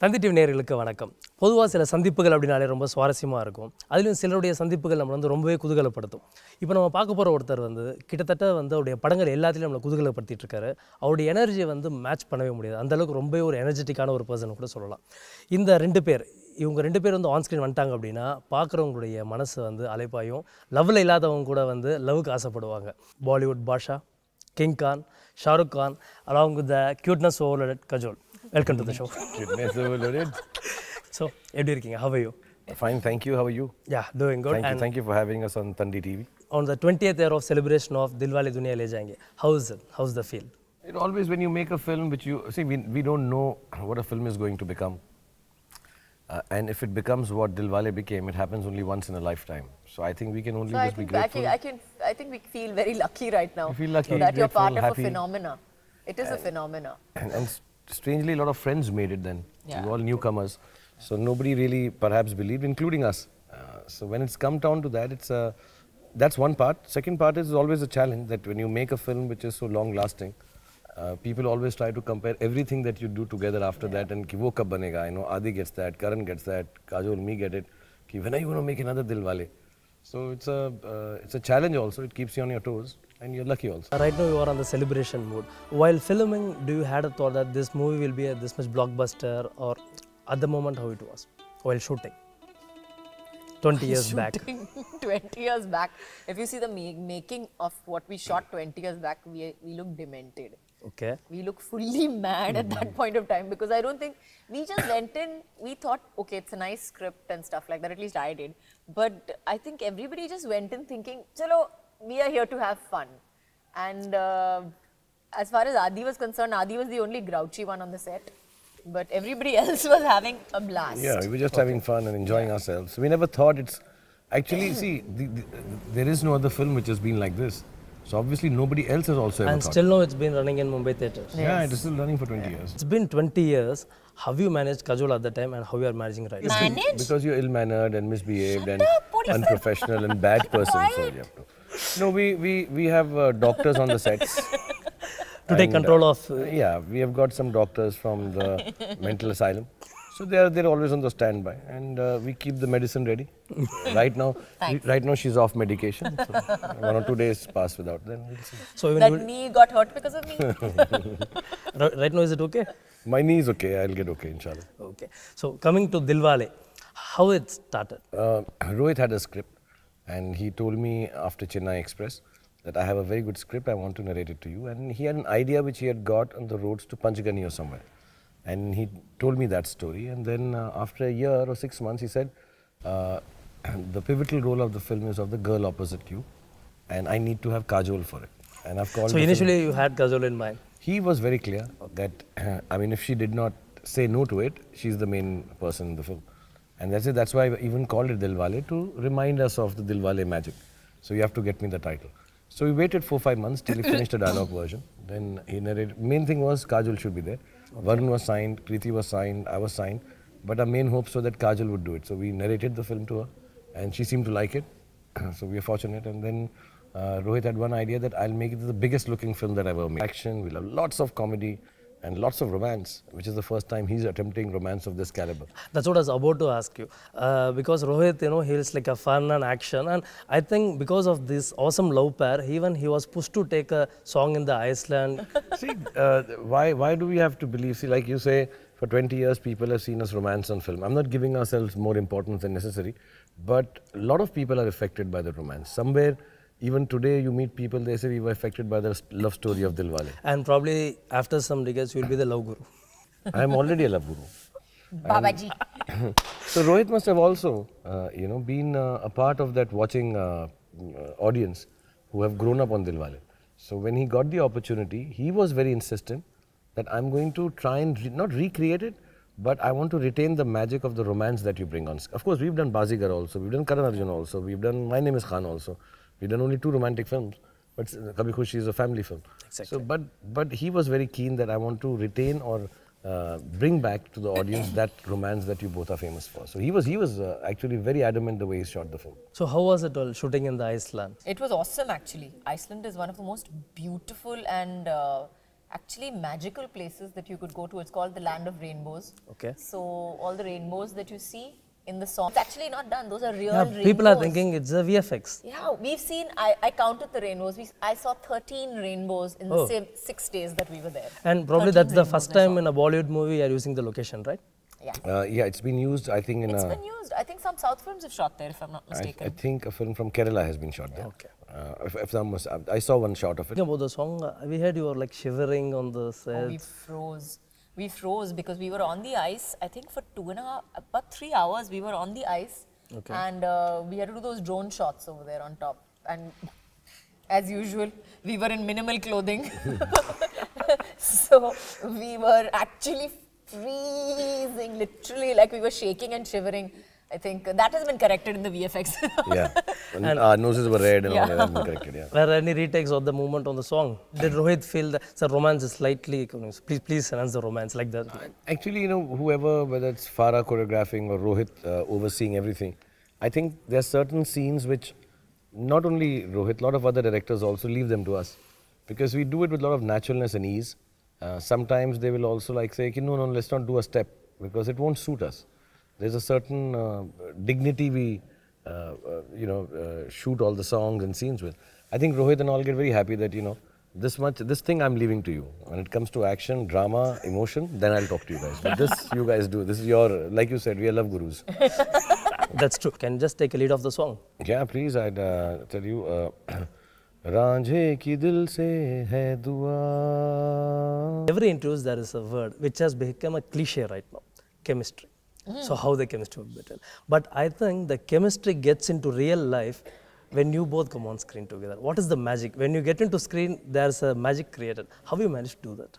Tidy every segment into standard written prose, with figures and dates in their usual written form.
தந்தி TV நேயர்களுக்கு வணக்கம். பொதுவாக சில சந்திப்புகள் அப்படினாலே ரொம்ப சுவாரஸ்யமாக இருக்கும். அதிலும் சிலருடைய சந்திப்புகள் நம்மளை ரொம்பவே குதூகலப்படுத்தும். இப்போ நம்ம பார்க்க போகிற ஒருத்தர் கிட்டத்தட்ட அவருடைய படங்கள் எல்லாத்திலையும் நம்மளை குதூகலப்படுத்திட்டு இருக்காரு. அவருடைய எனர்ஜியை மேட்ச் பண்ணவே முடியாது. அந்தளவுக்கு ரொம்பவே ஒரு எனர்ஜெட்டிக்கான ஒரு பர்சன் கூட சொல்லலாம். இந்த இவங்க ரெண்டு பேர் ஆன் ஸ்க்ரீன் வந்துட்டாங்க அப்படின்னா பார்க்குறவங்களுடைய மனசு அலைப்பாயும். லவ்வில் இல்லாதவங்க கூட லவ்வுக்கு ஆசைப்படுவாங்க. Bollywood Badshah, king Khan, Shahrukh Khan, along with the cuteness overloaded Kajol. Welcome to the show. Cuteness overloaded. So, எப்படி இருக்கீங்க? How are you? Fine, thank you. How are you? Yeah, doing good. Thank you for having us on Thanthi TV. On the 20th year of celebration of Dilwale Duniya Le Jayenge, how is it? How's the feel? It always, when you make a film, which you see, we don't know what a film is going to become. And if it becomes what Dilwale became, it happens only once in a lifetime. So I think we can only just be grateful. I think we feel very lucky right now. We feel lucky, that you're part of happy. A phenomena. It is a phenomena. And strangely, a lot of friends made it then. Yeah. We were all newcomers. So nobody really perhaps believed, including us. So when it's come down to that, that's one part. Second part is always a challenge that when you make a film which is so long lasting, people always try to compare everything that you do together after that and ki wo kab banega, Adi gets that, Karan gets that, Kajol, me get it, ki when are you going to make another Dilwale? So it's a challenge also. It keeps you on your toes and you're lucky also. Right now you are on the celebration mood. While filming, do you had a thought that this movie will be this much blockbuster, or at the moment how it was while shooting? 20 years back. 20 years back. If you see the making of what we shot 20 years back, we look demented. Okay. We look fully mad at that point of time, because I don't think we just went in, we thought, okay, it's a nice script and stuff like that, at least I did. But I think everybody just went in thinking, chalo, we are here to have fun. And as far as Adi was concerned, Adi was the only grouchy one on the set. But everybody else was having a blast. Yeah, we were just having fun and enjoying ourselves. We never thought it's... Actually, see, there is no other film which has been like this. So obviously nobody else has also ever and thought. Still now it's been running in Mumbai theatres. Yes. Yeah, it is still running for 20 years. It's been 20 years. How you managed Kajol at the time and how you are managing right now? Managed? Because you're ill-mannered and misbehaved and unprofessional and bad person. So you have to. No, we have doctors on the sets. To take control of... yeah, we have got some doctors from the mental asylum. So they're always on the standby, and we keep the medicine ready. Right now she's off medication. So 1 or 2 days pass without. Then we'll see. So even That knee got hurt because of me. right now is it okay? My knee is okay. I'll get okay, inshallah. Okay. So coming to Dilwale, how it started? Rohit had a script, and he told me after Chennai Express that I have a very good script. I want to narrate it to you. And he had an idea which he had got on the roads to Panchgani or somewhere. And he told me that story, and then after a year or 6 months, he said, the pivotal role of the film is of the girl opposite you, and I need to have Kajol for it. And I've called. So initially you had Kajol in mind. He was very clear that, I mean, if she did not say no to it, she's the main person in the film. And that's why I even called it Dilwale, to remind us of the Dilwale magic. So you have to get me the title. So we waited 4-5 months till he finished the dialogue version. Then he narrated. Main thing was Kajol should be there. Okay. Varun was signed, Kriti was signed, I was signed. But our main hopes were that Kajol would do it. So we narrated the film to her, and she seemed to like it. So we are fortunate. And then Rohit had one idea that I'll make it the biggest looking film that I've ever made. Action, we'll have lots of comedy and lots of romance, which is the first time he's attempting romance of this caliber. That's what I was about to ask you. Because Rohit, he is like a fun and action. And I think because of this awesome love pair, even he was pushed to take a song in the Iceland. See, why do we have to believe? See, like you say, for 20 years, people have seen us romance on film. I'm not giving ourselves more importance than necessary, but a lot of people are affected by the romance. Somewhere, even today, you meet people, they say we were affected by the love story of Dilwale. And probably after some decades, you will be the love guru. I'm already a love guru. Babaji. So Rohit must have also, been a part of that watching audience who have grown up on Dilwale. So when he got the opportunity, he was very insistent that I'm going to try and not recreate it, but I want to retain the magic of the romance that you bring on. Of course, we've done Bazigar also, we've done Karan Arjun also, we've done My Name is Khan also. We've done only 2 romantic films, but Kabhi Khushi is a family film. Exactly. So, but he was very keen that I want to retain or bring back to the audience that romance that you both are famous for. So he was actually very adamant the way he shot the film. So how was it all shooting in the Iceland? It was awesome, actually. Iceland is one of the most beautiful and actually magical places that you could go to. It's called the Land of Rainbows. Okay. So all the rainbows that you see in the song, it's actually not done. Those are real Yeah, rainbows. people are thinking it's a VFX. Yeah, we've seen, I counted the rainbows. I saw 13 rainbows in the same 6 days that we were there. And probably 13 that's the rainbows first I time saw. in a Bollywood movie you are using the location, right? Yeah. Yeah, it's been used, I think, in It's been used. I think some South films have shot there, if I'm not mistaken. I think a film from Kerala has been shot there. Okay. If I saw one shot of it. Talking about the song, we heard you were like shivering on the set. Oh, we froze. We froze because we were on the ice, I think for about 3 hours we were on the ice. Okay. And we had to do those drone shots over there on top. And as usual, we were in minimal clothing. So we were actually freezing, literally, like we were shaking and shivering. I think that has been corrected in the VFX. Yeah. And our noses were red and all that has been corrected, yeah. Were there any retakes of the movement on the song? Did Rohit feel that the romance is slightly, please enhance the romance like that? Actually, whoever, whether it's Farah choreographing or Rohit overseeing everything, I think there are certain scenes which not only Rohit, a lot of other directors also leave them to us. Because we do it with a lot of naturalness and ease. Sometimes they will also like say, no, let's not do a step because it won't suit us. There's a certain dignity we, shoot all the songs and scenes with. I think Rohit and all get very happy that, this thing I'm leaving to you. When it comes to action, drama, emotion, then I'll talk to you guys. But this you guys do. This is your, like you said, we are love gurus. That's true. Can you just take a lead of the song? Yeah, please, I'd tell you. Ranjhe ki dil se hai dua. Every interview there is a word which has become a cliche right now, chemistry. So how the chemistry would be better. But I think the chemistry gets into real life when you both come on screen together. What is the magic? When you get into screen, there's a magic created. How you manage to do that?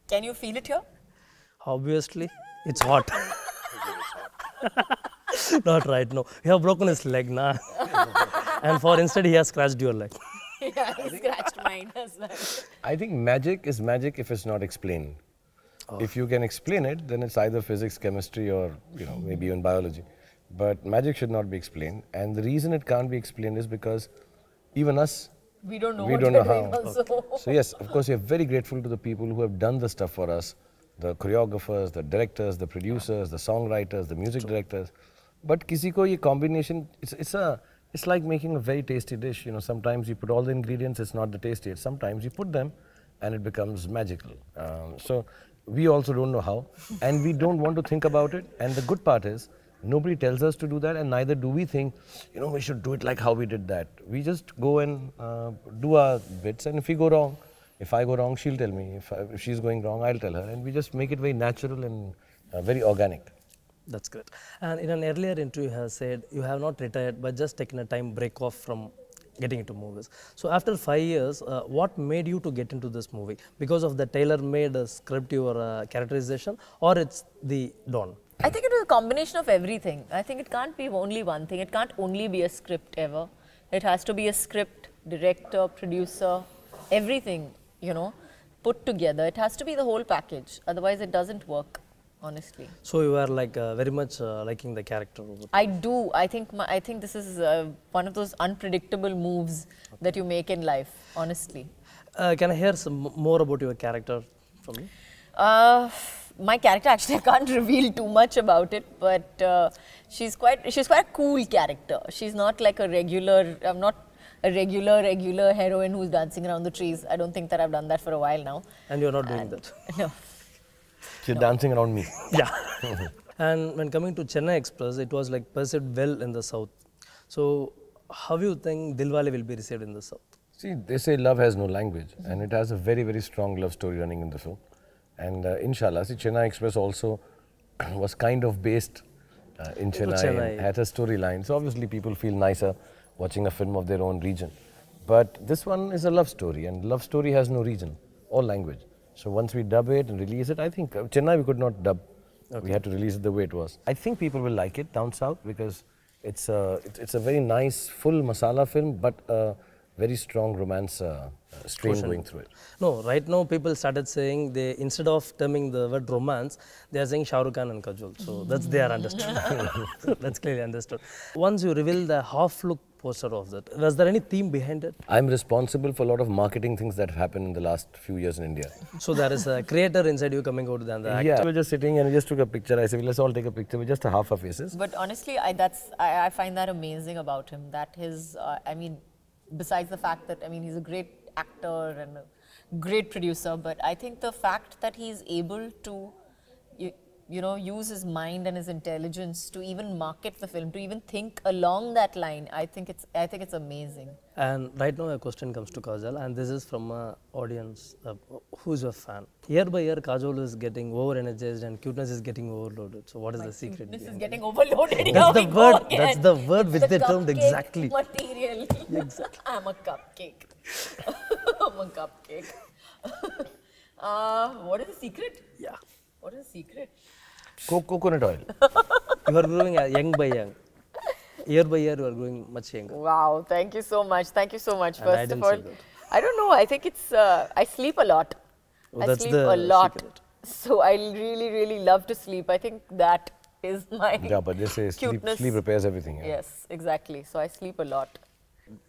Can you feel it here? Obviously, it's hot. Not right now. You have broken his leg, nah. And for instead, he has scratched your leg. Yeah, he scratched mine as well. I think magic is magic if it's not explained. If you can explain it, then it's either physics, chemistry, or maybe even biology. But magic should not be explained. And the reason it can't be explained is because even us, We don't know we what don't we're know doing how. also. So yes, of course, we are very grateful to the people who have done the stuff for us. The choreographers, the directors, the producers, the songwriters, the music directors. But kisi ko ye combination, it's like making a very tasty dish. Sometimes you put all the ingredients, it's not the tastiest. Sometimes you put them and it becomes magical. So we also don't know how, and we don't want to think about it. And the good part is, nobody tells us to do that, and neither do we think, we should do it like how we did that. We just go and do our bits, and if we go wrong, if I go wrong, she'll tell me. If she's going wrong, I'll tell her, and we just make it very natural and very organic. That's great. And in an earlier interview, you have said you have not retired, but just taken a time break off from getting into movies. So after 5 years, what made you to get into this movie? Because of the tailor-made script, your characterization, or it's the dawn? I think it was a combination of everything. I think it can't be only one thing. It can't only be a script ever. It has to be a script, director, producer, everything, put together. It has to be the whole package. Otherwise, it doesn't work, honestly. So you are like very much liking the character. I do. I think this is one of those unpredictable moves that you make in life, honestly. Can I hear some more about your character from you? My character, actually, I can't reveal too much about it, but she's quite a cool character. She's not like a regular. I'm not a regular heroine who's dancing around the trees. I don't think that I've done that for a while now. And you're not doing that. No. She's dancing around me. Yeah. And when coming to Chennai Express, it was like perceived well in the south. So how do you think Dilwale will be received in the south? See, they say love has no language, and it has a very, very strong love story running in the film. And inshallah, see, Chennai Express also was kind of based in Chennai and had a storyline. So obviously people feel nicer watching a film of their own region. But this one is a love story, and love story has no region or language. So once we dub it and release it, I think Chennai we could not dub. Okay. We had to release it the way it was. I think people will like it down south because it's a very nice full masala film, but a very strong romance strain going through it. No, right now people started saying instead of terming the word romance, they are saying Shah Rukh Khan and Kajol. So that's they are understood. That's clearly understood. Once you reveal the half look poster of that. Was there any theme behind it? I'm responsible for a lot of marketing things that have happened in the last few years in India. So there is a creator inside you coming out than the actor. Yeah, we were just sitting and we just took a picture. I said, well, let's all take a picture with just a half our faces. But honestly, I find that amazing about him. That his, I mean, besides the fact that, I mean, he's a great actor and a great producer, but I think the fact that he's able to, you know, use his mind and his intelligence to even market the film, to even think along that line, I think it's amazing. And right now a question comes to Kajol, and this is from an audience who's a fan. Year by year, Kajol is getting over-energized and cuteness is getting overloaded. So what is the secret? This is behind getting overloaded. That's Here the we go word. again. That's the word which It's they the termed cupcake exactly. Material. Exactly. I'm a cupcake. I'm a cupcake. What is the secret? Yeah. What is the secret? Coconut oil. You are growing young by young. Year by year, you are growing much younger. Wow, thank you so much. Thank you so much. And I First didn't of all, say that. I don't know. I think it's, I sleep a lot. Oh, I that's sleep the a lot. secret. So I really, really love to sleep. I think that is my Yeah, but they say cuteness. sleep repairs everything. Yeah. Yes, exactly. So I sleep a lot.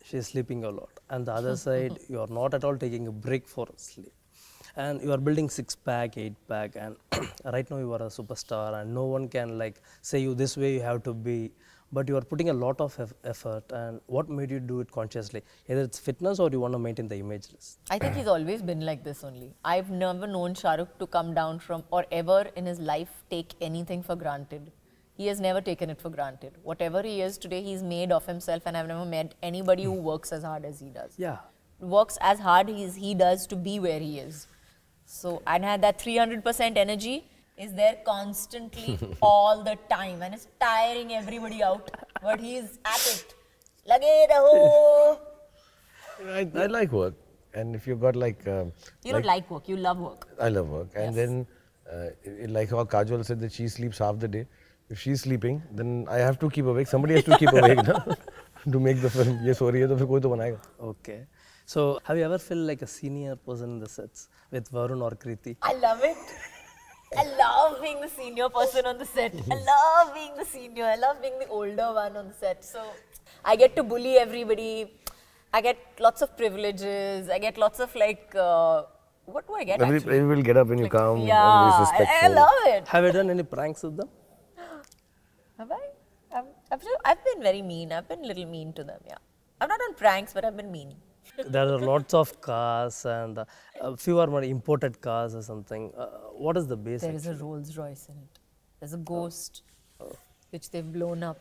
She's sleeping a lot. And the other side, you are not at all taking a break for sleep. And you are building 6-pack, 8-pack, and right now you are a superstar, and no one can like say you this way you have to be. But you are putting a lot of effort. And what made you do it consciously? Either it's fitness or you want to maintain the imageless. I think he's always been like this only. I've never known Shah Rukh to come down from or ever in his life take anything for granted. He has never taken it for granted. Whatever he is today, he's made of himself, and I've never met anybody who works as hard as he does. Yeah. Works as hard as he does to be where he is. So, and had that 300% energy is there constantly all the time, and it's tiring everybody out, but he's at it. Lage raho. I like work. And if you've got like... You don't like work, you love work. I love work. And Yes. then, like how Kajol said that she sleeps half the day. If she's sleeping, then I have to keep awake. Somebody has to keep awake na, to make the film. Ye so rahi hai, to fir koi to banayega. Okay. So have you ever felt like a senior person in the sets with Varun or Kriti? I love it. I love being the senior person on the set. I love being the senior. I love being the older one on the set. So I get to bully everybody. I get lots of privileges. I get lots of like, what do I get actually? Everybody will get up when you come. Yeah, everybody's I respectful. love it. Have you done any pranks with them? Have I? I've been very mean. I've been a little mean to them, yeah. I've not done pranks, but I've been mean. There are lots of cars and a few are more imported cars or something. What is the base? There is a Rolls Royce in it. There's a ghost, which they've blown up.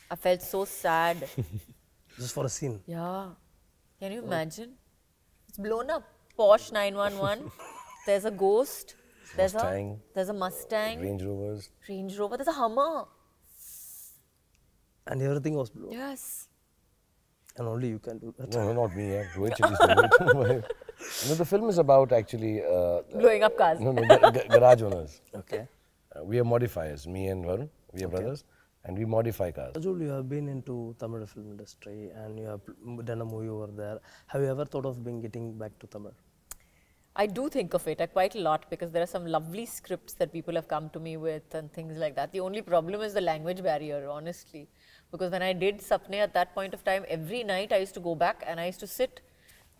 I felt so sad. Just for a scene. Yeah. Can you imagine? It's blown up. Porsche 911. There's a ghost. There's a Mustang. Range Rovers. Range Rover. There's a Hummer. And everything was blown. Yes. And only you can do that. No, not me. Yeah. Rohit Shetty's doing it. No, the film is about actually... Blowing up cars. No, garage owners. Okay. We are modifiers, me and Varun. We are brothers. And we modify cars. Kajol, you have been into Tamil film industry and you have done a movie over there. Have you ever thought of getting back to Tamil? I do think of it quite a lot because there are some lovely scripts that people have come to me with and things like that. The only problem is the language barrier, honestly. Because when I did Sapne at that point of time, every night I used to go back and I used to sit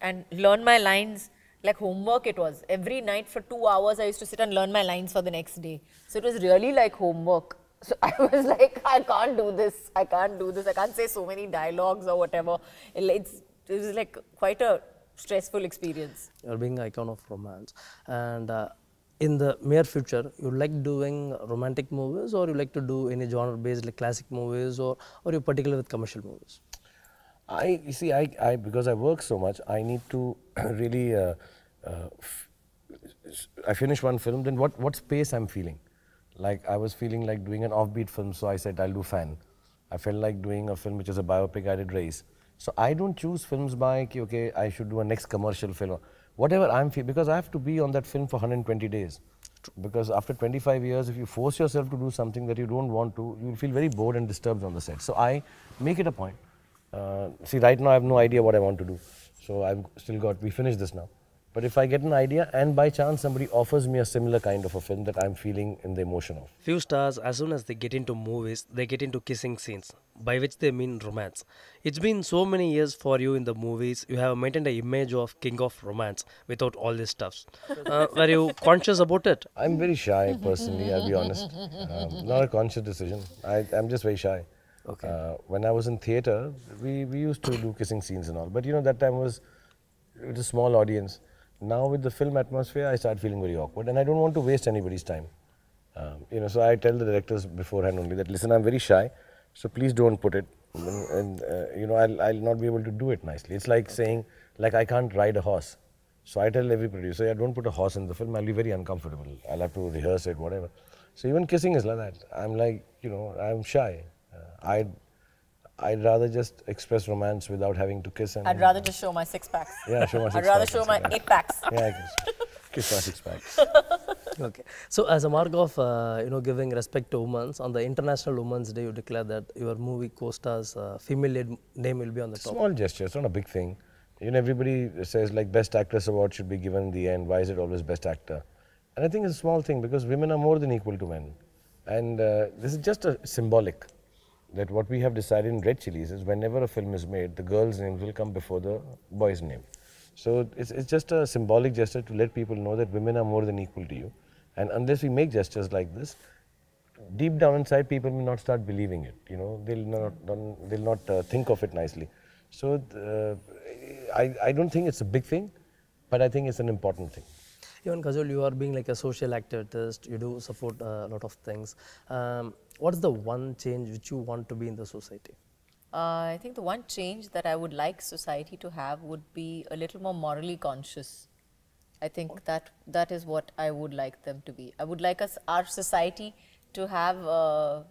and learn my lines like homework it was. Every night for 2 hours I used to sit and learn my lines for the next day. So it was really like homework. So I was like, I can't do this. I can't do this. I can't say so many dialogues or whatever. It was like quite a stressful experience. You're being an icon of romance. And in the near future, you like doing romantic movies or you like to do any genre based like classic movies or you're particular with commercial movies? You see, I because I work so much, I need to really, I finish one film, then what space I'm feeling. Like I was feeling like doing an offbeat film, so I said I'll do Fan. I felt like doing a film which is a biopic, I did Race. So I don't choose films by, okay, I should do a next commercial film. Whatever I'm feeling, because I have to be on that film for 120 days. Because after 25 years, if you force yourself to do something that you don't want to, you'll feel very bored and disturbed on the set. So I make it a point. See, right now I have no idea what I want to do. So I've still got, we finished this now. But if I get an idea and by chance somebody offers me a similar kind of a film that I'm feeling in the emotion of. Few stars, as soon as they get into movies, they get into kissing scenes. by which they mean romance. It's been so many years for you in the movies. You have maintained an image of king of romance without all this stuffs. Were you conscious about it? I'm very shy personally, I'll be honest. Not a conscious decision. I'm just very shy. Okay. When I was in theatre, we used to do kissing scenes and all. But you know, that time it was a small audience. Now with the film atmosphere, I start feeling very awkward and I don't want to waste anybody's time. You know, so I tell the directors beforehand only that, listen, I'm very shy, so please don't put it. And you know, I'll not be able to do it nicely. It's like saying, like I can't ride a horse. So I tell every producer, yeah, don't put a horse in the film, I'll be very uncomfortable. I'll have to rehearse it, whatever. So even kissing is like that. I'm like, you know, I'm shy. I'd rather just express romance without having to kiss. And I'd rather just show my six packs. yeah, show my I'd six rather packs. show my Yeah. 8 packs. Yeah, I kiss my six packs. Okay. So as a mark of you know, giving respect to women, on the International Women's Day, you declare that your movie co-star's female name will be on the top. Small gesture, it's not a big thing. You know, everybody says like Best Actress award should be given in the end. Why is it always Best Actor? And I think it's a small thing because women are more than equal to men. And this is just a symbolic that what we have decided in Red Chilies is whenever a film is made, the girl's name will come before the boy's name. So it's just a symbolic gesture to let people know that women are more than equal to you. And unless we make gestures like this, deep down inside, people will not start believing it. You know, they'll not think of it nicely. So I don't think it's a big thing, but I think it's an important thing. Even Kajol, you are being like a social activist, you do support a lot of things. What's the one change which you want to be in the society? I think the one change that I would like society to have would be a little more morally conscious. I think that is what I would like them to be. I would like our society to have a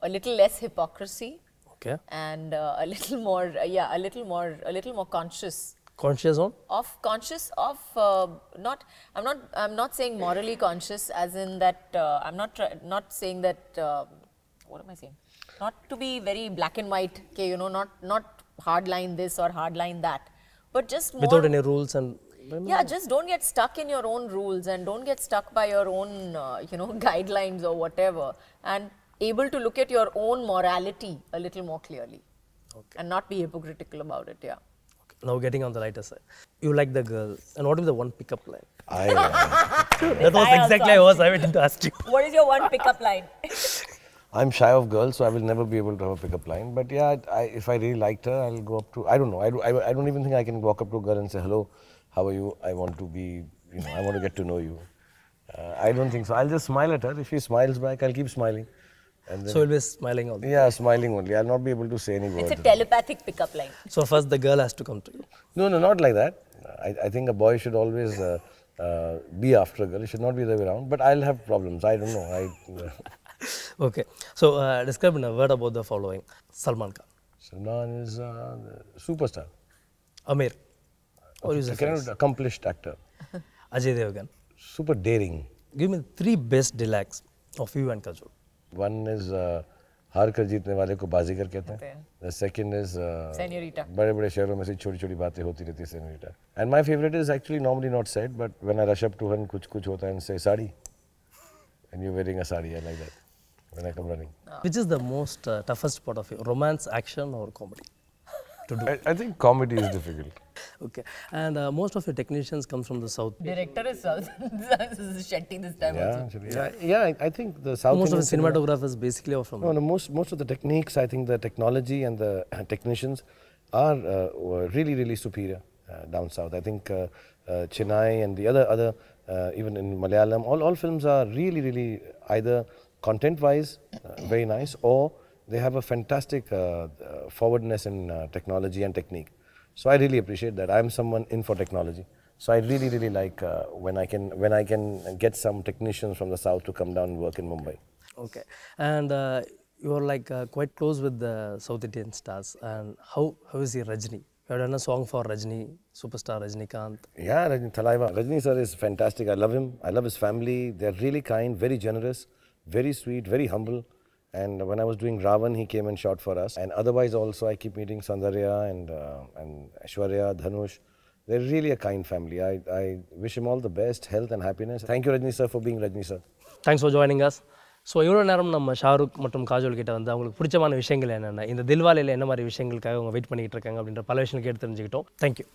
little less hypocrisy. Okay. And a little more, a little more conscious. Conscious on? I'm not saying morally conscious as in that, I'm not saying that, what am I saying? Not to be very black and white, okay, you know, not hardline this or hardline that, but just more. Without any rules and. Yeah, just don't get stuck in your own rules and don't get stuck by your own, you know, guidelines or whatever, and able to look at your own morality a little more clearly. Okay. And not be hypocritical about it, yeah. Okay. Now getting on the lighter side. You like the girl, and what is the one pickup line? That was exactly I was having to ask you. What is your one pickup line? I'm shy of girls, so I will never be able to have a pickup line. But yeah, if I really liked her, I'll go up to, I don't know, I don't even think I can walk up to a girl and say, hello, how are you? I want to be, you know, I want to get to know you. I don't think so. I'll just smile at her. If she smiles back, I'll keep smiling. And then, So you'll be smiling all the time. yeah, smiling only. I'll not be able to say any words. It's a telepathic pickup line. So first the girl has to come to you. No, not like that. I think a boy should always be after a girl. It should not be the other way around. But I'll have problems. I don't know. Okay. So describe in a word about the following. Salman Khan. Salman is a superstar. Amir. Or is A kind of accomplished actor. Ajay Devgan. Super daring. Give me 3 best dialogues of you and Kajol. One is हार कर जीतने वाले को बाजीगर कहते हैं. The second is Senorita. बड़े-बड़े शहरों में से छोटी-छोटी बातें होती रहती है senorita. And my favorite is actually normally not said, but when I rush up to her and कुछ होता है and say sari, and you're wearing a sari, I like that when I come running. Which is the most toughest part of you? Romance, action, or comedy? To do. I think comedy is difficult. Okay. And most of your technicians come from the south. Director is Shetty this time Yeah, also. actually, yeah. I think the South Most of Indian the cinematographers basically are from. No, most of the techniques, I think the technology and the technicians are really superior down south. I think Chennai and the other even in Malayalam, all films are really either content-wise very nice, or they have a fantastic forwardness in technology and technique. So I really appreciate that. I'm someone in for technology. So I really like when I can get some technicians from the south to come down and work in Mumbai. Okay. And you are like quite close with the South Indian stars. And how is he Rajni? You have done a song for Rajni, superstar Rajnikant. Yeah, Rajni Thalaiva. Rajni sir is fantastic. I love him. I love his family. They're really kind, very generous, very sweet, very humble. And when I was doing Ravan, he came and shot for us. And otherwise also I keep meeting Sandarya and Aishwarya, Dhanush. They're really a kind family. I wish him all the best, health and happiness. Thank you, Rajni sir, for being Rajni sir. Thanks for joining us. So இவ்வளோ நேரம் நம்ம ஷாருக் மற்றும் காஜோல் கிட்ட வந்து அவங்களுக்கு பிடிச்சமான விஷயங்கள் என்னென்ன, இந்த தில்வாலையில் என்ன மாதிரி விஷயங்களுக்காக அவங்க வெயிட் பண்ணிக்கிட்டு இருக்காங்க அப்படின்ற பல விஷயங்கள் கேட்டு தெரிஞ்சுக்கிட்டோம். தேங்க்யூ.